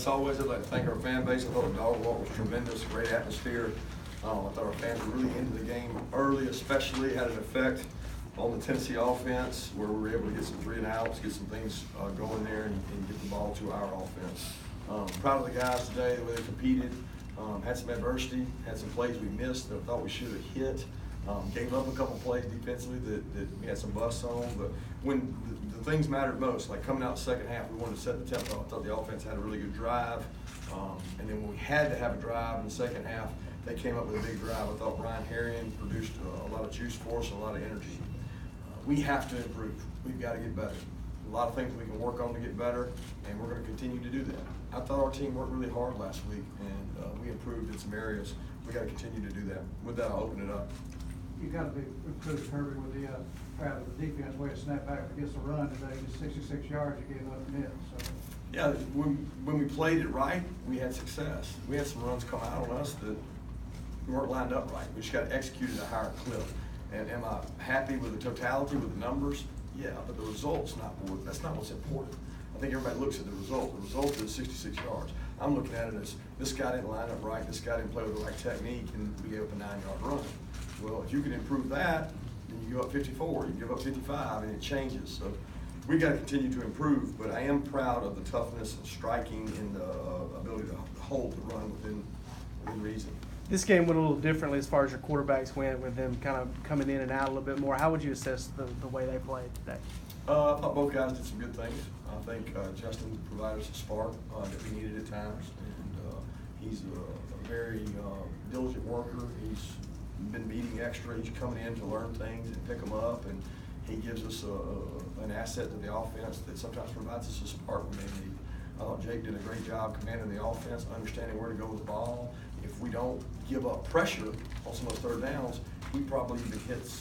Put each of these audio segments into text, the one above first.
as always, I'd like to thank our fan base. I thought the dog walk was tremendous, great atmosphere. I thought our fans were really into the game early, especially had an effect on the Tennessee offense where we were able to get some 3 and outs, get some things going there and get the ball to our offense. Proud of the guys today, the way they competed. Had some adversity, had some plays we missed that I thought we should have hit. Gave up a couple plays defensively that we had some busts on, but when the things mattered most, like coming out the second half, we wanted to set the tempo. I thought the offense had a really good drive, and then when we had to have a drive in the second half, they came up with a big drive. I thought Brian Herrion produced a lot of juice for us, a lot of energy. We have to improve. We've got to get better. A lot of things we can work on to get better, and we're going to continue to do that. I thought our team worked really hard last week, and we improved in some areas. We got to continue to do that. With that, I'll open it up. You got to be improved, Kirby, with the proud of the defense way to snap back against the run today. Just 66 yards you gave up in it. So. Yeah, when we played it right, we had success. We had some runs come out on us that weren't lined up right. We just got to execute at a higher clip. And am I happy with the totality, with the numbers? Yeah, but the result's that's not what's important. I think everybody looks at the result. The result is 66 yards. I'm looking at it as this guy didn't line up right, this guy didn't play with the right technique, and we gave up a 9-yard run. Well, if you can improve that, then you go up 54, you give up 55, and it changes. So we got to continue to improve, but I am proud of the toughness and striking and the ability to hold the run within reason. This game went a little differently as far as your quarterbacks went, with them kind of coming in and out a little bit more. How would you assess the way they played today? I thought both guys did some good things. I think Justin provided us a spark that we needed at times, and he's a very diligent worker. He's been meeting extra. He's coming in to learn things and pick them up, and he gives us an asset to the offense that sometimes provides us a spark we may need. I thought Jake did a great job commanding the offense, understanding where to go with the ball. If we don't give up pressure on some of those third downs, we probably even hit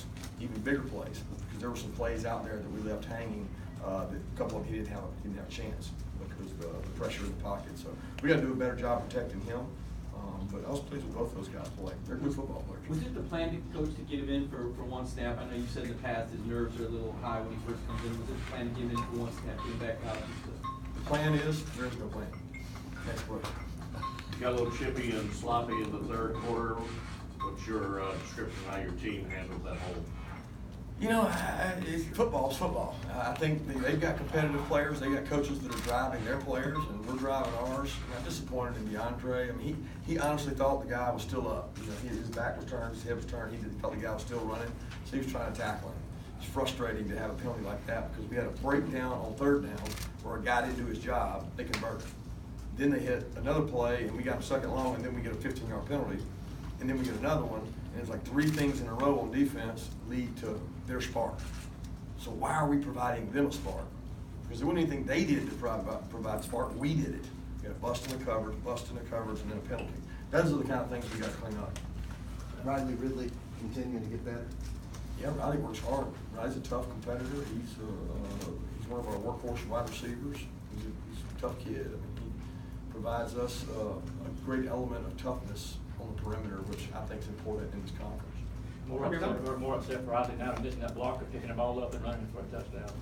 even bigger plays, because there were some plays out there that we left hanging that a couple of them he didn't have a chance because of the pressure in the pocket. So we got to do a better job protecting him. But I was pleased with both those guys playing. They're good football players. Was it the plan, Coach, to get him in for one snap? I know you said in the past his nerves are a little high when he first comes in. Was it the plan to get him in for one snap, get him back out? The plan is, there's no plan. Next question. You got a little chippy and sloppy in the third quarter. What's your description of how your team handled that whole? You know, football's football. I think they've got competitive players. They got coaches that are driving their players, and we're driving ours. I'm disappointed in DeAndre. I mean, he honestly thought the guy was still up. You know, his back was turned, his hip was turned. He thought the guy was still running, so he was trying to tackle him. It's frustrating to have a penalty like that because we had a breakdown on third down where a guy didn't do his job. They converted. Then they hit another play, and we got a second long, and then we get a 15-yard penalty, and then we get another one, and it's like 3 things in a row on defense lead to their spark. So why are we providing them a spark? Because there wasn't anything they did to provide a spark. We did it. We got a bust in the coverage, and then a penalty. Those are the kind of things we got to clean up. Riley Ridley continuing to get better. Yeah, Riley works hard. Riley's a tough competitor. He's one of our workhorse wide receivers. He's a tough kid. I mean, he provides us a great element of toughness on the perimeter, which I think is important in this conference. More upset for Riley now missing that blocker, picking the ball up and running for a touchdown.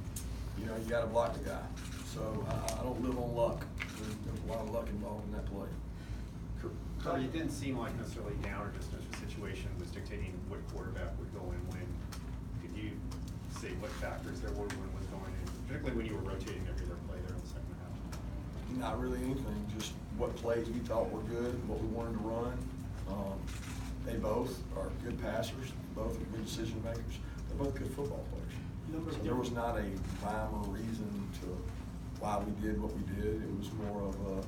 You know, you got to block the guy. So I don't live on luck. There's a lot of luck involved in that play. So it didn't seem like necessarily down or just a situation was dictating what quarterback would go in when. Could you say what factors there were when was going in, particularly when you were rotating every other play there in the second half? Not really anything, just what plays we thought were good, what we wanted to run. They both are good passers, both are good decision makers. They're both good football players. So there was not a rhyme or reason to why we did what we did. It was more of a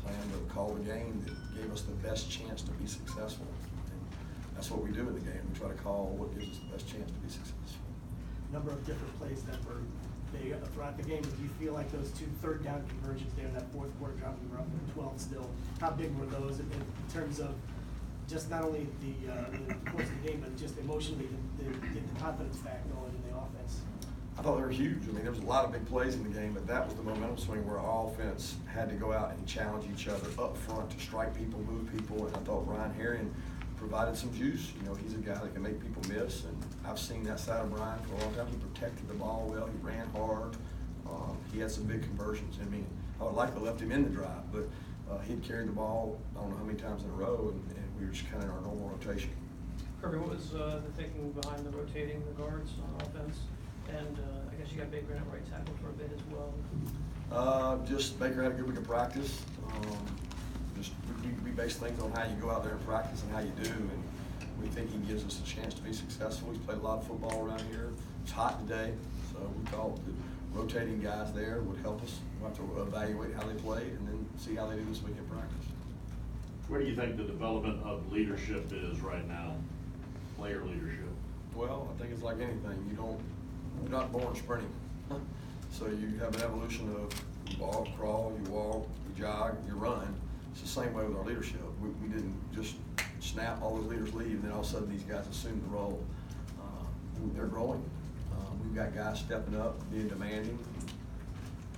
plan to call the game that gave us the best chance to be successful. And that's what we do in the game. We try to call what gives us the best chance to be successful. Number of different plays that were big throughout the game. Do you feel like those 2 third down conversions there in that fourth quarter, dropping you were up to 12 still? How big were those in terms of just not only the course of the game, but just emotionally the confidence back going in the offense? I thought they were huge. I mean, there was a lot of big plays in the game, but that was the momentum swing where our offense had to go out and challenge each other up front to strike people, move people, and I thought Brian Herrion provided some juice. You know, he's a guy that can make people miss, and I've seen that side of Brian for a long time. He protected the ball well. He ran hard. He had some big conversions. I mean, I would like to left him in the drive, but he'd carried the ball, I don't know how many times in a row, and we were just kind of in our normal rotation. Kirby, what was the thinking behind the rotating the guards on offense? And I guess you got Baker at right tackle for a bit as well. Just Baker had a good week of practice. We base things on how you go out there and practice and how you do, and we think he gives us a chance to be successful. He's played a lot of football around here. It's hot today, so we thought that rotating guys there would help us. We'll have to evaluate how they played and then see how they do this week in practice. Where do you think the development of leadership is right now, player leadership? Well, I think it's like anything. You're not born sprinting. So you have an evolution of you walk, crawl, you walk, you jog, you run. It's the same way with our leadership. We didn't just snap, all those leaders leave, and then all of a sudden these guys assume the role. They're growing. We've got guys stepping up, being demanding.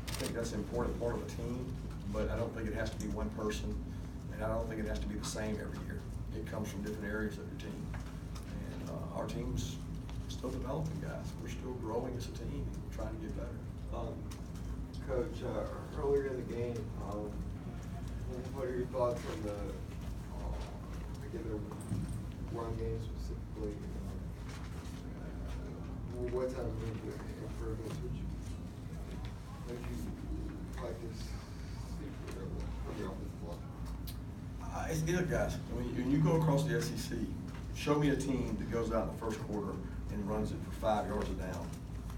I think that's an important part of a team, but I don't think it has to be one person, and I don't think it has to be the same every year. It comes from different areas of your team. And our team's still developing guys. We're still growing as a team and trying to get better. Coach, earlier in the game, what are your thoughts on the run game specifically? What type of improvements would you like to see from your offensive line? It's good, guys. When you go across the SEC, show me a team that goes out in the first quarter and runs it for 5 yards a down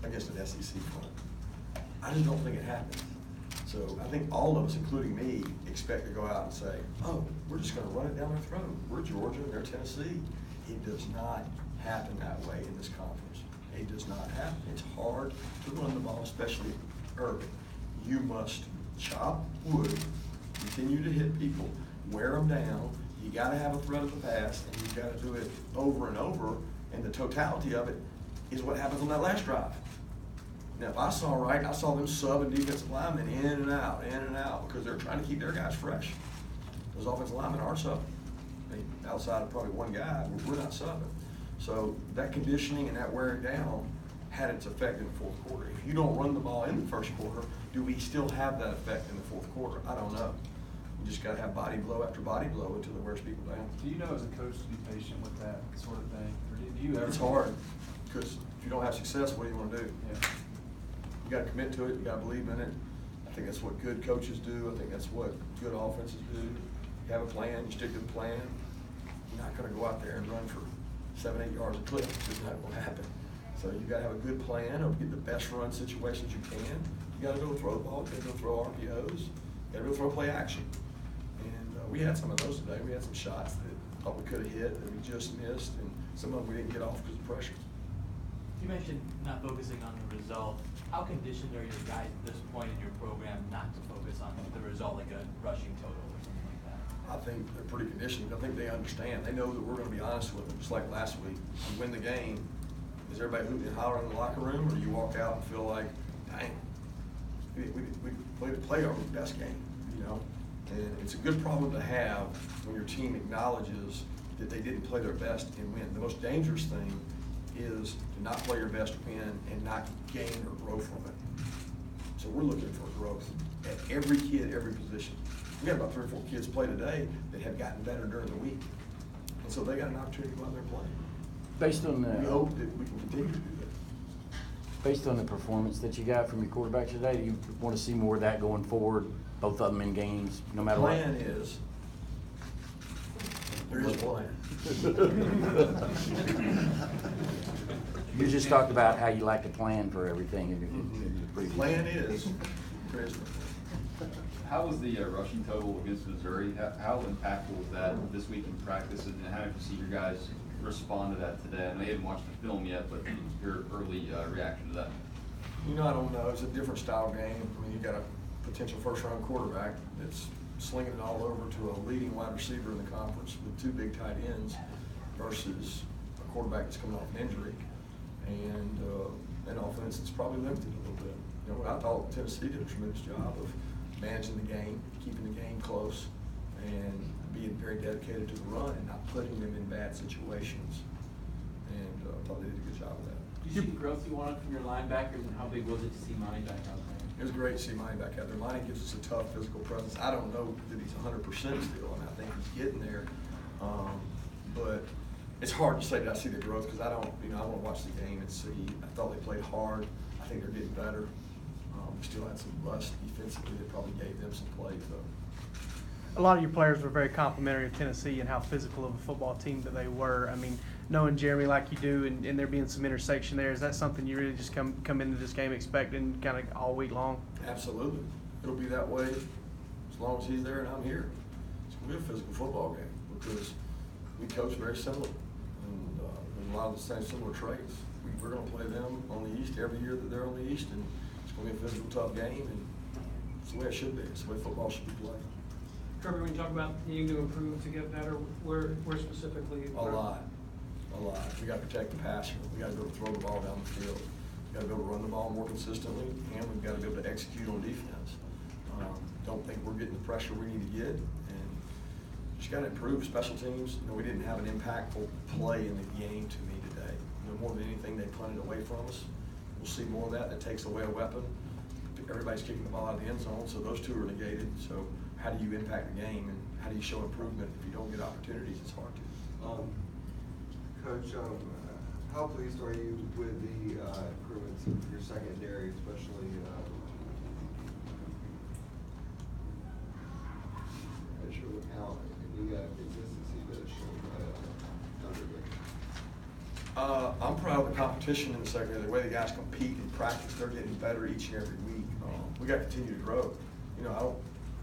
against an SEC front. I just don't think it happens. So I think all of us, including me, expect to go out and say, oh, we're just going to run it down their throat. We're Georgia, they're Tennessee. It does not happen that way in this conference. It does not happen. It's hard to run the ball, especially early. You must chop wood, continue to hit people, wear them down. You got to have a threat of the pass, and you got to do it over and over. And the totality of it is what happens on that last drive. Now, if I saw right, I saw them subbing defensive linemen in and out, because they're trying to keep their guys fresh. Those offensive linemen aren't subbing. I mean, outside of probably one guy, we're not subbing. So that conditioning and that wearing down had its effect in the fourth quarter. If you don't run the ball in the first quarter, do we still have that effect in the fourth quarter? I don't know. You just got to have body blow after body blow until it wears people down. Do you know as a coach to be patient with that sort of thing? Or do you ever? It's hard, because if you don't have success, what do you want to do? Yeah. You got to commit to it. You got to believe in it. I think that's what good coaches do. I think that's what good offenses do. You have a plan. You stick to the plan. You're not going to go out there and run for 7-8 yards a clip. It's just not going to happen. So you got to have a good plan of get the best run situations you can. You got to go throw the ball. You got to go throw RPOs. You got to go throw play action. And we had some of those today. We had some shots that thought we could have hit that we just missed, and some of them we didn't get off because of pressure. You mentioned not focusing on the result. How conditioned are your guys at this point in your program not to focus on the result, like a rushing total or something like that? I think they're pretty conditioned. I think they understand. They know that we're going to be honest with them, just like last week. You win the game, is everybody hooting and hollering in the locker room, or you walk out and feel like, dang, we played our best game, you know? And it's a good problem to have when your team acknowledges that they didn't play their best and win. The most dangerous thing is to not play your best win and not gain or grow from it. So we're looking for growth at every kid, every position. We had about 3 or 4 kids play today that have gotten better during the week. And so they got an opportunity to go out there and play. Based on We hope that we can continue to do that. Based on the performance that you got from your quarterbacks today, do you want to see more of that going forward, both of them in games, no matter what? The plan is, there is a plan. You just talked about how you like to plan for everything. The plan is, Chris. How was the rushing total against Missouri? How impactful was that this week in practice, and how did you see your guys respond to that today? I know you haven't watched the film yet, but your early reaction to that? You know, I don't know. It's a different style game. I mean, you got a potential first-round quarterback that's slinging it all over to a leading wide receiver in the conference with 2 big tight ends versus a quarterback that's coming off an injury. And an offense that's probably limited a little bit. You know, I thought Tennessee did a tremendous job of managing the game, keeping the game close, and being very dedicated to the run and not putting them in bad situations. And I thought they did a good job of that. Did you see the growth you wanted from your linebackers, and how big was it to see Monty back out there? It was great to see Monty back out there. Monty gives us a tough physical presence. I don't know that he's 100% still, and I think he's getting there. But it's hard to say that I see the growth because I don't, I want to watch the game and see. I thought they played hard. I think they're getting better. We still had some rust defensively that probably gave them some play, though. A lot of your players were very complimentary of Tennessee and how physical of a football team that they were. I mean, knowing Jeremy like you do and there being some intersection there, is that something you really just come into this game expecting kind of all week long? Absolutely. It'll be that way as long as he's there and I'm here. It's going to be a physical football game because we coach very similar and a lot of the same similar traits. We're going to play them on the East every year that they're on the East, and it's going to be a physical, tough game, and it's the way it should be. It's the way football should be played. Kirby, when you talk about needing to improve to get better, where specifically? A lot. We got to protect the passer. We got to be able to throw the ball down the field. We got to be able to run the ball more consistently, and we've got to be able to execute on defense. Don't think we're getting the pressure we need to get, and just got to improve special teams. We didn't have an impactful play in the game to me today. More than anything, they punted away from us. We'll see more of that. That takes away a weapon. Everybody's kicking the ball out of the end zone, so those two are negated. So how do you impact the game, and how do you show improvement if you don't get opportunities? It's hard to. Coach, how pleased are you with the improvements of your secondary, especially how you got consistency that is shown by Thunder? I'm proud of the competition in the secondary, the way the guys compete and practice. They're getting better each and every week. We got to continue to grow. I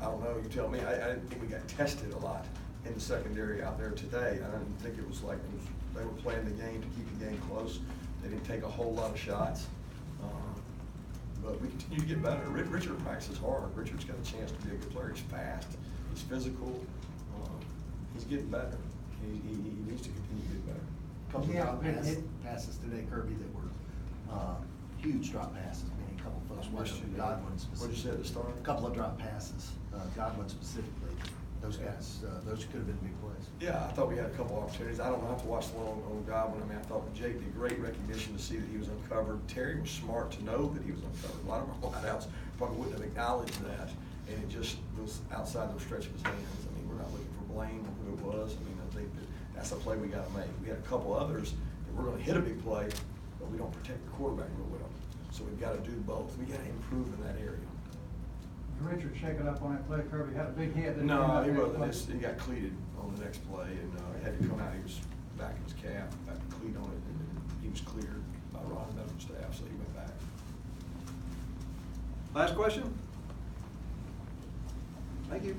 don't know. You tell me. I didn't think we got tested a lot in the secondary out there today. I didn't think it was like they were playing the game to keep the game close. They didn't take a whole lot of shots. But we continue to get better. Richard practices hard. Richard's got a chance to be a good player. He's fast. He's physical. He's getting better. He needs to continue to get better. Couple of drop passes today, Kirby, that were huge drop passes, meaning a couple of folks watching Godwin specifically. What'd you say at the start? A couple of drop passes, Godwin specifically. Those guys, those could have been big plays. Yeah, I thought we had a couple opportunities. I don't have to watch the one on Godwin. I mean, I thought Jake did great recognition to see that he was uncovered. Terry was smart to know that he was uncovered. A lot of our wideouts probably wouldn't have acknowledged that, and it just was outside the stretch of his hands. I mean, we're not looking for blame on who it was. I mean, I think that's a play we got to make. We had a couple others that we're going to hit a big play, but we don't protect the quarterback real well. So we've got to do both. We got to improve in that area. Richard shaking up on that play, Kirby had a big hit. No, he wasn't. He got cleated on the next play, and had to come out. He was back in his calf, back to cleat on it, and he was cleared by Ron and medical staff, so he went back. Last question? Thank you.